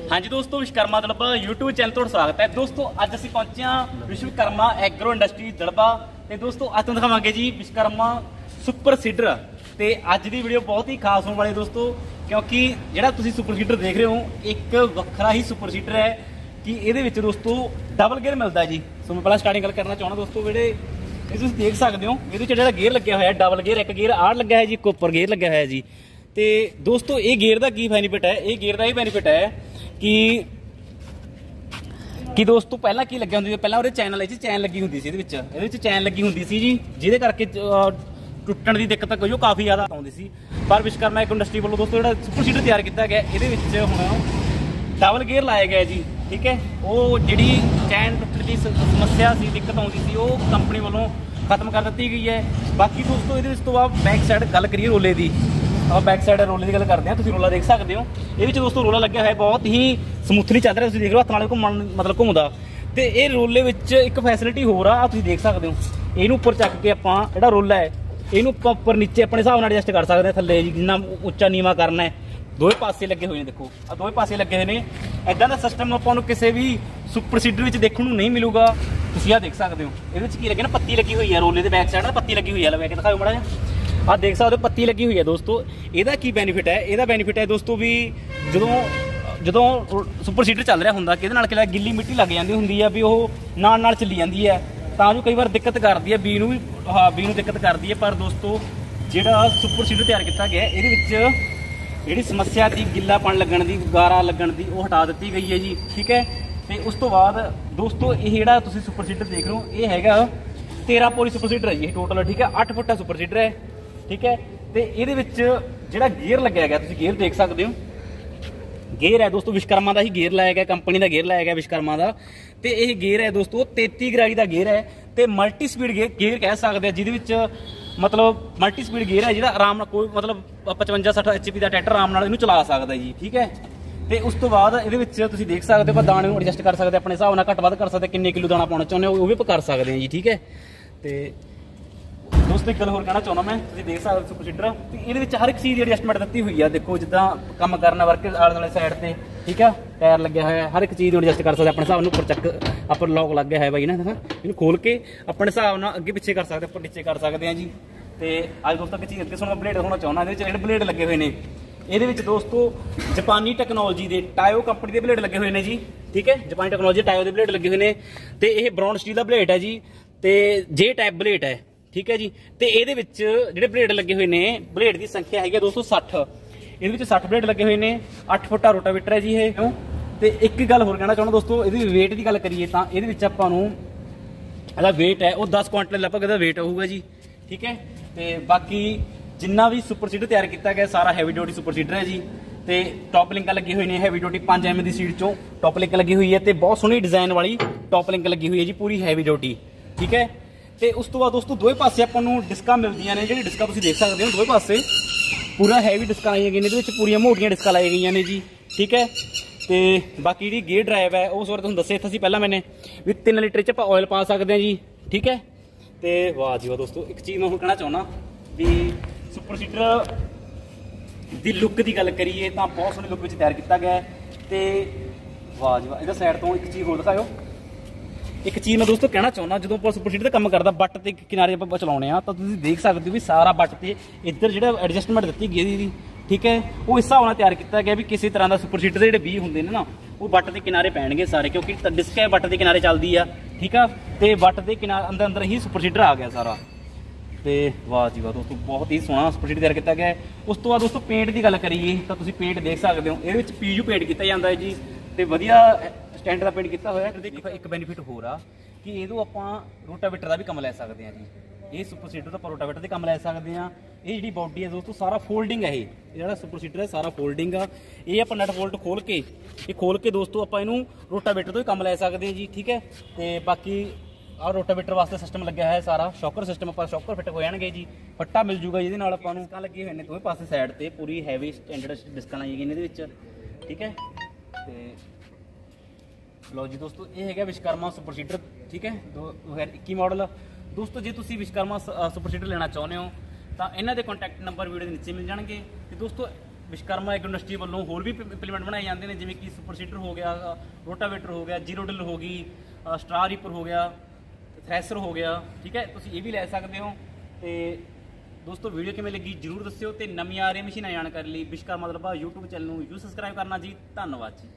हाँ जी दोस्तों, Vishwakarma Darba YouTube channel तो स्वागत है। दोस्तों अज असीं पहुंचे हाँ विश्वकर्मा एग्रो इंडस्ट्री दड़बा। तो दोस्तों अज तुहानूं दिखावांगे जी विश्वकर्मा सुपर सीडर। तो अज की वीडियो बहुत ही खास होने वाली दोस्तों, क्योंकि जिहड़ा तुसीं सुपर सीडर देख रहे हो एक वखरा ही सुपर सीडर है कि ये दोस्तों डबल गेयर मिलता है जी। सो मैं पहला स्टार्टिंग गल करना चाहना दोस्तों, वे तुसीं देख सकते हो ये जो गेयर लग्या हुआ है डबल गेयर, एक गेयर आड़ लग्या है जी, एक उपर गेयर लग्या है जी। तो दोस्तों ये गेयर का की बेनीफिट है, ये गेयर का ये बेनीफिट है कि दोस्तों पहला की लग्या हुंदी, पहला उहदे चैनल है जी, चैन लगी हुंदी सी, चैन लगी हुंदी सी जी, जिहदे करके टुटण की दिक्कत कोई काफ़ी ज़्यादा आउंदी सी। पर विश्वकर्मा एग्रो इंडस्ट्री वालों दोस्तों जो सुपर सीडर तैयार किया गया ये हुण डबल गेयर लाया गया जी। ठीक है, वो जी चैन टुटण की समस्या सी, दिक्कत आउंदी सी, वो कंपनी वालों खत्म कर दी गई है। बाकी दोस्तों ये तो बाद बैक साइड गल करिए रोले की, आप बैक साइड रोले की गल करते हैं, तुम रोला देख सकते हो। ये दोस्तों रोला लग्या है बहुत ही समूथली चल रहा, तुम देख लो हथ नाल घूमन मतलब घूमदा। तो ये रोले एक फैसिलिटी हो रहा, तुम देख सकते हो। इनू उपर चक के आपां जिहड़ा रोला है इनू उपर नीचे अपने हिसाब नाल एडजस्ट कर सकते हैं, थल्ले जिन्ना उच्चा नीवा करना है। दोवे पासे लगे हुए हैं, देखो आ दोवे पासे लगे हुए हैं। इदां दा सिस्टम आपां किसी भी सुपर सीडर विच देखण नूं नहीं मिलूगा। तुसीं आ देख सकते हो ये की लगे ना, पत्ती लगी हुई है रोले के बैक साइड, पत्ती लगी हुई है, लगा के दिखाओ माड़ा जिहा। आप देख सकते हो पत्ती लगी हुई है दोस्तों। ਇਹਦਾ ਕੀ ਬੈਨੀਫਿਟ ਹੈ, ਇਹਦਾ ਬੈਨੀਫਿਟ ਹੈ ਦੋਸਤੋ ਵੀ ਜਦੋਂ ਸੁਪਰ ਸੀਡਰ ਚੱਲ ਰਿਹਾ ਹੁੰਦਾ ਕਿ ਇਹਦੇ ਨਾਲ ਕਿ ਗਿੱਲੀ ਮਿੱਟੀ ਲੱਗ ਜਾਂਦੀ ਹੁੰਦੀ ਆ, ਵੀ ਉਹ ਨਾਲ ਚੱਲੀ ਜਾਂਦੀ ਹੈ, ਤਾਂ ਜੋ ਕਈ ਵਾਰ ਦਿੱਕਤ ਕਰਦੀ ਹੈ ਬੀ ਨੂੰ ਵੀ, ਬੀ ਨੂੰ ਦਿੱਕਤ ਕਰਦੀ ਹੈ। ਪਰ ਦੋਸਤੋ ਜਿਹੜਾ ਸੁਪਰ ਸੀਡਰ ਤਿਆਰ ਕੀਤਾ ਗਿਆ ਇਹਦੇ ਵਿੱਚ ਜਿਹੜੀ ਸਮੱਸਿਆ ਦੀ ਗਿੱਲਾਪਣ ਲੱਗਣ ਦੀ, ਗਾਰਾ ਲੱਗਣ ਦੀ, ਉਹ ਹਟਾ ਦਿੱਤੀ ਗਈ ਹੈ ਜੀ। ਠੀਕ ਹੈ, ਤੇ ਉਸ ਤੋਂ ਬਾਅਦ ਦੋਸਤੋ ਇਹ ਜਿਹੜਾ ਤੁਸੀਂ ਸੁਪਰ ਸੀਡਰ ਦੇਖ ਰਹੇ ਹੋ ਇਹ ਹੈਗਾ 13 ਪੋਰੀ ਸੁਪਰ ਸੀਡਰ ਹੈ ਜੀ ਟੋਟਲ। ਠੀਕ ਹੈ, 8 ਫੁੱਟਾ ਸੁਪਰ ਸੀਡਰ ਹੈ। ठीक है, तो ये जोड़ा गेयर लग्या गया, तुम गेयर देख सकते हो, गेयर है दोस्तों विश्वकर्मा का ही गेयर लाया गया, कंपनी का गेयर लाया गया विश्वकर्मा का। तो यह गेयर है दोस्तों 33 गराई का गेयर है, तो मल्टी स्पीड गेयर कह सकते हैं, जिहदे मतलब मल्टी स्पीड गेयर है जिहड़ा आराम नाल कोई मतलब 55-60 HP का ट्रैक्टर आराम नाल इहनूं चला सकता है जी। ठीक है, तो उस तो बाद ये तुम देख सकते हो दाने एडजस्ट कर सकते, अपने हिसाब नाल घट वध कर सकते, किन्ने किलो दाना पाना चाहुंदे हो वो भी कर सकते हैं जी। ठीक है, तो दोस्तों एक गल होर कहना चाहना मैं, तुम देख सकते सुपर सीडर ये हर एक चीज़ की एडजस्टमेंट दी हुई है। देखो जिदा काम करना वर्क आले दुआले साइड से, ठीक है, टायर लगे हुआ है, हर एक चीज़ एडजस्ट कर सकते अपने हिसाब से। उपर चक अपर लॉक लग गया है भाई ना, इन्हें खोल के अपने हिसाब से अगे पिछे कर सकते, उपर नीचे कर सकते हैं जी। तो अज दोस्तों एक चीज़ अगे सुनो ब्लेड दिखाना चाहना, ये ब्लेड लगे हुए हैं ये दोस्तों जापानी टैक्नोलॉजी के टायो कंपनी के ब्लेड लगे हुए हैं जी। ठीक है, जापानी टैक्नोलॉजी टायो के ब्लेड लगे हुए हैं, तो यह ब्राउन स्टील का ब्लेड है जी, तो जे टाइप ब्लेड है। ठीक है जी, तो ये जो ब्लेड लगे हुए हैं, ब्लेड की संख्या है दोस्तों 60, ये 60 ब्लेड लगे हुए हैं। 8 फुटा रोटावेटर है जी ये। क्यों, तो एक गल होर कहना चाहना दोस्तों, ये वेट की गल करिए तो ये आपका वेट है वो 10 क्वांटल लगभग वेट होगा जी। ठीक है, तो बाकी जिन्ना भी सुपर सीडर तैयार किया गया सारा हैवी ड्यूटी सुपर सीडर है जी। तो टॉप लिंक लगी हुई है हैवी ड्यूटी 5 mm की सीट चो टॉप लिंक लगी हुई है, तो बहुत सोहनी डिजाइन वाली टॉप लिंक लगी हुई है जी, पूरी हैवी ड्यूटी। ठीक है, तो उस तो बाद दोस्तों दोवे पासे आपको डिस्कां मिलदियां ने, जी डिस्कां तुसीं देख सकते हो दोवे पासे पूरा हैवी डिस्कां लाई गई ने, पूरी मोटियां डिस्कां लाई गई ने जी। ठीक है, तो बाकी जी गेयर ड्राइव है उस बारे तुहानूं दस्सिया था पहला मैंने भी 3 लीटर च ऑयल पा सकते हैं जी। ठीक है, तो वाह जी वाह दोस्तों, एक चीज़ मैं कहना चाहना भी सुपर सीडर की लुक की गल करिए तो बहुत सोहनी लुक तैयार किया गया है। तो वाह जी वाह, इधर साइड तो एक चीज़ होर दिखाओ। एक चीज़ मैं दोस्तों कहना चाहना, जो आप सुपर सीडर काम करता बट के किनारे आप चलाने तो तुम देख सकते हो भी सारा बट से इधर जो एडजस्टमेंट दी गई। ठीक है, वो इस हिसाब से तैयार किया गया भी किसी तरह का सुपर सीडर के बी होंगे ना वो बट के किनारे पैणगे सारे, क्योंकि डिस्क है बट के किनारे चलती है। ठीक है, तो बट के किनारे अंदर अंदर ही सुपर सीडर आ गया सारा। तो वाह जी वाह दोस्तों, बहुत ही सोहना सुपर सीडर तैयार किया गया है। उस तो बाद दोस्तों पेंट की गल करिए तो तुम पेंट देख सकते हो, ये पीयू पेंट किया जाता है जी, तो वधिया स्टैंड का पेंट किया हुआ है। एक बेनीफिट हो रहा कि ये आप रोटावेटर का भी काम लै सकते हैं जी, ये सुपर सीडर तो रोटावेटर का काम लै सकते हैं। ये जी बॉडी है दोस्तों सारा फोल्डिंग है, ये सुपर सीडर है सारा फोल्डिंग आ, ये आप नट बोल्ट खोल के दोस्तों आप रोटावेटर तो भी काम लै सकते हैं जी। ठीक है, तो बाकी आ रोटावेटर वास्ते सिस्टम लग्या है सारा शॉकर सिस्टम, आप शॉकर फिट हो जाएंगे जी, फट्टा मिल जूगा जिहदे नाल आपां नूं डिस्कां लगे हुए हैं दोवें पासे साइड से पूरी हैवी स्टैंडर्ड डिस्कां लाई गई ने। ठीक है, तो लो जी दोस्तों ये है विश्वकर्मा सुपर सीडर। ठीक है, 2021 मॉडल दोस्तों, जे तुसीं विश्वकर्मा सुपर सीडर लेना चाहुंदे हो तो इन्हां दे कॉन्टैक्ट नंबर वीडियो के नीचे मिल जाएंगे। तो दोस्तों ਵਿਸ਼ਵਕਰਮਾ ਐਗਰੋ ਇੰਡਸਟਰੀ ਵੱਲੋਂ ਹੋਰ ਵੀ ਇੰਪਲੀਮੈਂਟ ਬਣਾਏ ਜਾਂਦੇ ਨੇ, ਜਿਵੇਂ ਕਿ ਸੁਪਰ ਸੀਡਰ ਹੋ ਗਿਆ, ਰੋਟਾਵੇਟਰ ਹੋ ਗਿਆ, ਜ਼ੀਰੋ ਡਿਲ ਹੋ ਗਈ, ਸਟਾਰ ਰੀਪਰ ਹੋ ਗਿਆ, ਥ੍ਰੈਸ਼ਰ ਹੋ ਗਿਆ। ਠੀਕ ਹੈ, ਤੁਸੀਂ ਇਹ ਵੀ ਲੈ ਸਕਦੇ ਹੋ। ਤੇ ਦੋਸਤੋ ਵੀਡੀਓ ਕਿਵੇਂ ਲੱਗੀ ਜਰੂਰ ਦੱਸਿਓ, ਤੇ ਨਵੀਂ ਆ ਰਹੀ ਮਸ਼ੀਨਾਂ ਜਾਣਕਾਰੀ ਲਈ ਵਿਸ਼ਵਕਰਮਾ YouTube ਚੈਨਲ ਨੂੰ ਸਬਸਕ੍ਰਾਈਬ ਕਰਨਾ ਜੀ। ਧੰਨਵਾਦ ਜੀ।